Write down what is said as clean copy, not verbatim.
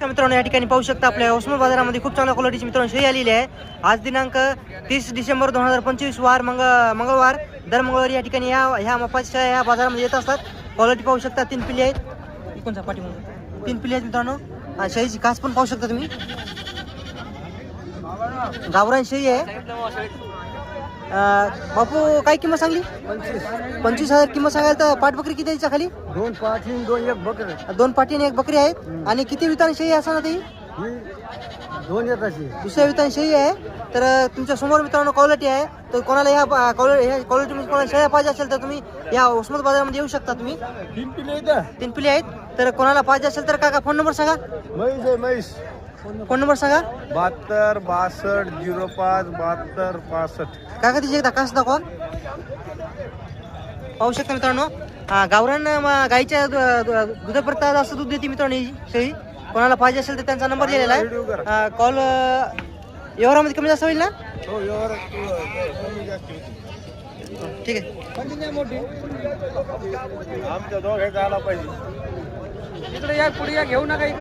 मित्रांनो या ठिकाणी पाहू शकता आपल्या उस्मानाबाद बाजारामध्ये खूप चांगल्या क्वालिटीची मित्रांनो शेळी आलेली आहे. आज दिनांक 30 डिसेंबर 2025 वार मंगळवार. दर मंगळवारी या ठिकाणी ह्या मापाच्या या बाजारामध्ये येत असतात. क्वालिटी पाहू शकता. 3 पिल्ले आहेत. कोणचा पाठीमध्ये 3 पिल्ले आहेत मित्रांनो. शेळीची कास पण पाहू शकता तुम्ही. गावरान शेळी आहे. बापू काय किंमत सांगली? 25,000 किंमत सांगायला. तर पाठ बकरी किती आहे खाली? 2 पाठी 2 एक बकरे. 2 पाठी आणि 1 बकरी आहेत. आणि किती वितान शेळी असं ना ती? 2 येताची. दुसऱ्या वितान शेळी आहे. तर तुमच्या समोर मित्रांनो क्वालिटी आहे. तर कोणाला ह्या क्वालिटी मध्ये कोणाला शेळ्या पाहिजे असेल तर तुम्ही या उस्मानाबाद बाजारामध्ये येऊ शकता. तुम्ही 3 पिले येतात. 3 पिल्ले आहेत. तर कोणाला पाहिजे असेल तर काका फोन नंबर सांगा. म्हैस आहे म्हैस. फोन नंबर सांगा. 72 62 05 72 65. काका तिची एकदा कास दाखवा. पाहू शकता मित्रांनो. गावरान गाईच्या दुधापर्यंत जास्त दूध देते मित्रांनो ही शेळी. कोणाला पाहिजे असेल तर त्यांचा नंबर दिलेला आहे. कॉल व्यवहारामध्ये कमी जास्त होईल ना? हो व्यवहार कमी जास्त होते. ठीक आहे. मोठी आमच्या दोघे आला पाहिजे. इकडे या पुढे या घेऊ नका.